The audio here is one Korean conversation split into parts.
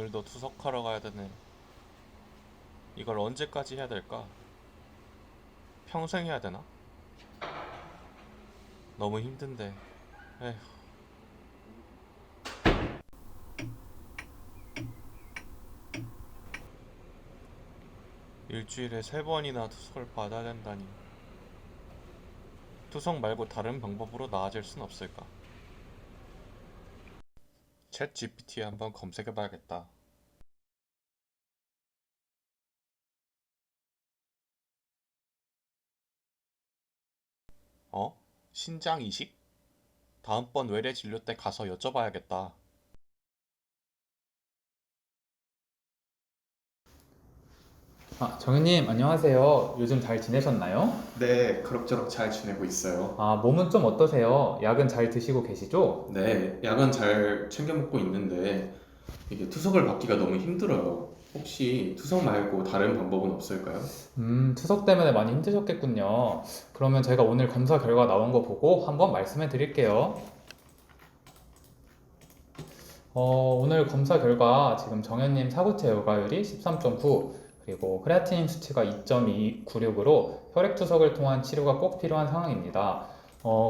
오늘도 투석하러 가야 되네. 이걸 언제까지 해야 될까? 평생 해야 되나? 너무 힘든데. 에휴. 일주일에 3번이나 투석을 받아야 된다니. 투석 말고 다른 방법으로 나아질 순 없을까? 챗 GPT에 한번 검색해봐야겠다. 어? 신장 이식? 다음번 외래 진료 때 가서 여쭤봐야겠다. 정현님, 안녕하세요. 요즘 잘 지내셨나요? 네, 그럭저럭 잘 지내고 있어요. 몸은 좀 어떠세요? 약은 잘 드시고 계시죠? 네, 약은 잘 챙겨 먹고 있는데 이게 투석을 받기가 너무 힘들어요. 혹시 투석 말고 다른 방법은 없을까요? 투석 때문에 많이 힘드셨겠군요. 그러면 제가 오늘 검사 결과 나온 거 보고 한번 말씀해 드릴게요. 오늘 검사 결과 지금 정현님 사구체 요가율이 13.9, 그리고 크레아틴인 수치가 2.296으로 혈액 투석을 통한 치료가 꼭 필요한 상황입니다.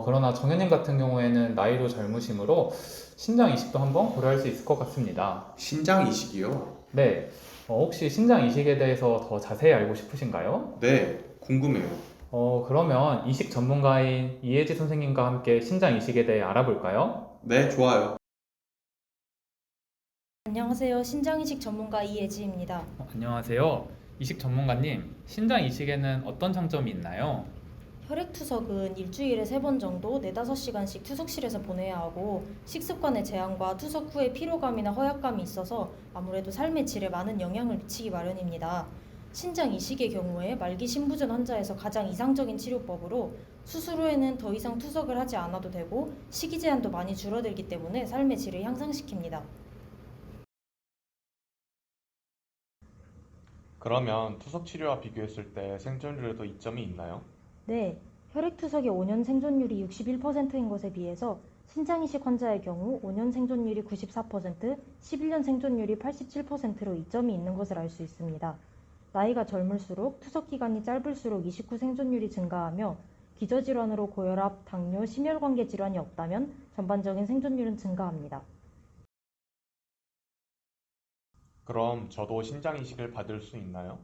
그러나 정현님 같은 경우에는 나이도 젊으시므로 신장 이식도 한번 고려할 수 있을 것 같습니다. 신장 이식이요? 네, 혹시 신장 이식에 대해서 더 자세히 알고 싶으신가요? 네, 궁금해요. 그러면 이식 전문가인 이혜지 선생님과 함께 신장 이식에 대해 알아볼까요? 네, 좋아요. 안녕하세요. 신장이식 전문가 이예지입니다. 안녕하세요. 이식 전문가님, 신장 이식에는 어떤 장점이 있나요? 혈액투석은 일주일에 3번 정도 4~5시간씩 투석실에서 보내야 하고 식습관의 제한과 투석 후에 피로감이나 허약감이 있어서 아무래도 삶의 질에 많은 영향을 미치기 마련입니다. 신장 이식의 경우에 말기 신부전 환자에서 가장 이상적인 치료법으로 수술 후에는 더 이상 투석을 하지 않아도 되고 식이 제한도 많이 줄어들기 때문에 삶의 질을 향상시킵니다. 그러면 투석 치료와 비교했을 때 생존율에도 이점이 있나요? 네, 혈액투석의 5년 생존율이 61%인 것에 비해서 신장이식 환자의 경우 5년 생존율이 94%, 11년 생존율이 87%로 이점이 있는 것을 알 수 있습니다. 나이가 젊을수록 투석 기간이 짧을수록 29 생존율이 증가하며 기저질환으로 고혈압, 당뇨, 심혈관계 질환이 없다면 전반적인 생존율은 증가합니다. 그럼 저도 신장 이식을 받을 수 있나요?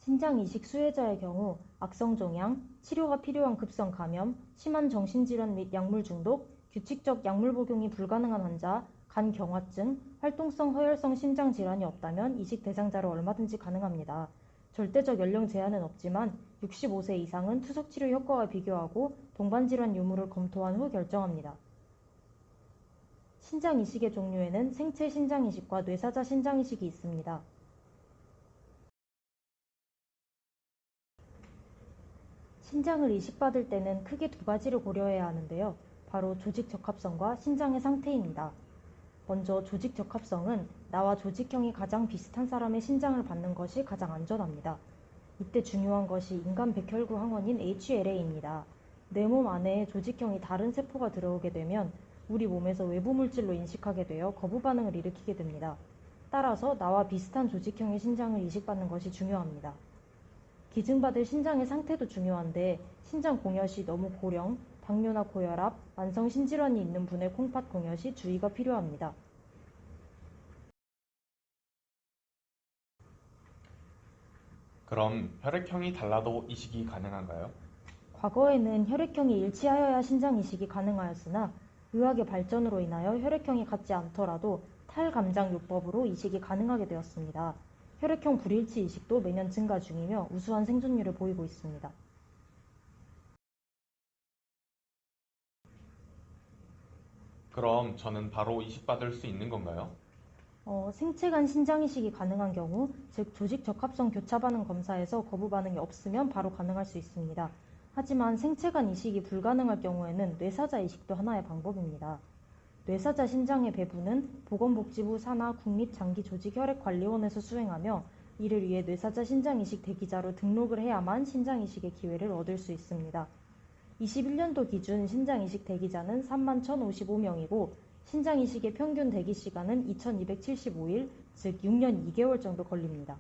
신장 이식 수혜자의 경우 악성 종양, 치료가 필요한 급성 감염, 심한 정신질환 및 약물 중독, 규칙적 약물 복용이 불가능한 환자, 간 경화증, 활동성 허혈성 심장 질환이 없다면 이식 대상자로 얼마든지 가능합니다. 절대적 연령 제한은 없지만 65세 이상은 투석 치료 효과와 비교하고 동반 질환 유무를 검토한 후 결정합니다. 신장 이식의 종류에는 생체 신장 이식과 뇌사자 신장 이식이 있습니다. 신장을 이식받을 때는 크게 2가지를 고려해야 하는데요. 바로 조직 적합성과 신장의 상태입니다. 먼저 조직 적합성은 나와 조직형이 가장 비슷한 사람의 신장을 받는 것이 가장 안전합니다. 이때 중요한 것이 인간 백혈구 항원인 HLA입니다. 내 몸 안에 조직형이 다른 세포가 들어오게 되면 우리 몸에서 외부 물질로 인식하게 되어 거부 반응을 일으키게 됩니다. 따라서 나와 비슷한 조직형의 신장을 이식받는 것이 중요합니다. 기증받을 신장의 상태도 중요한데 신장 공여 시 너무 고령, 당뇨나 고혈압, 만성 신질환이 있는 분의 콩팥 공여 시 주의가 필요합니다. 그럼 혈액형이 달라도 이식이 가능한가요? 과거에는 혈액형이 일치하여야 신장 이식이 가능하였으나 의학의 발전으로 인하여 혈액형이 같지 않더라도 탈감장요법으로 이식이 가능하게 되었습니다. 혈액형 불일치 이식도 매년 증가 중이며 우수한 생존율을 보이고 있습니다. 그럼 저는 바로 이식받을 수 있는 건가요? 생체 간 신장 이식이 가능한 경우, 즉 조직 적합성 교차 반응 검사에서 거부 반응이 없으면 바로 가능할 수 있습니다. 하지만 생체 간 이식이 불가능할 경우에는 뇌사자 이식도 하나의 방법입니다. 뇌사자 신장의 배부는 보건복지부 산하 국립장기조직혈액관리원에서 수행하며 이를 위해 뇌사자 신장 이식 대기자로 등록을 해야만 신장 이식의 기회를 얻을 수 있습니다. 21년도 기준 신장 이식 대기자는 31,055명이고 신장 이식의 평균 대기 시간은 2,275일, 즉 6년 2개월 정도 걸립니다.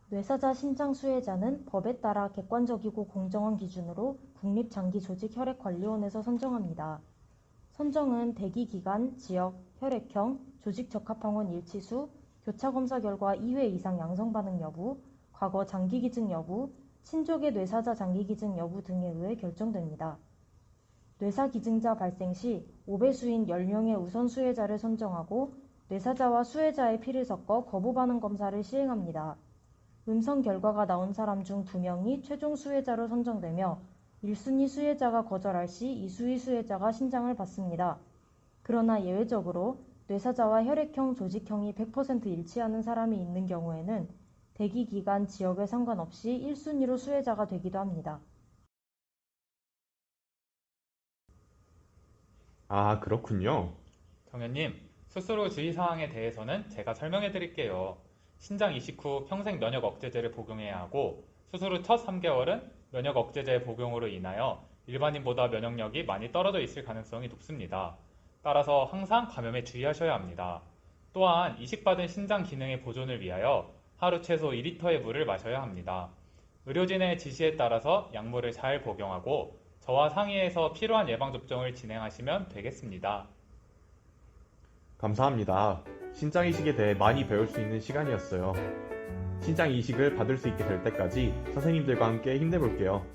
뇌사자 심장 수혜자는 법에 따라 객관적이고 공정한 기준으로 국립장기조직혈액관리원에서 선정합니다. 선정은 대기 기간, 지역, 혈액형, 조직적합항원 일치수, 교차검사 결과 2회 이상 양성 반응 여부, 과거 장기기증 여부, 친족의 뇌사자 장기기증 여부 등에 의해 결정됩니다. 뇌사기증자 발생 시 5배수인 10명의 우선 수혜자를 선정하고 뇌사자와 수혜자의 피를 섞어 거부 반응 검사를 시행합니다. 음성 결과가 나온 사람 중 2명이 최종 수혜자로 선정되며 1순위 수혜자가 거절할 시 2순위 수혜자가 신장을 받습니다. 그러나 예외적으로 뇌사자와 혈액형, 조직형이 100% 일치하는 사람이 있는 경우에는 대기 기간, 지역에 상관없이 1순위로 수혜자가 되기도 합니다. 아, 그렇군요. 정현님, 수술 후 주의사항에 대해서는 제가 설명해 드릴게요. 신장 이식 후 평생 면역 억제제를 복용해야 하고 수술 후 첫 3개월은 면역 억제제 복용으로 인하여 일반인보다 면역력이 많이 떨어져 있을 가능성이 높습니다. 따라서 항상 감염에 주의하셔야 합니다. 또한 이식받은 신장 기능의 보존을 위하여 하루 최소 2리터의 물을 마셔야 합니다. 의료진의 지시에 따라서 약물을 잘 복용하고 저와 상의해서 필요한 예방접종을 진행하시면 되겠습니다. 감사합니다. 신장 이식에 대해 많이 배울 수 있는 시간이었어요. 신장 이식을 받을 수 있게 될 때까지 선생님들과 함께 힘내볼게요.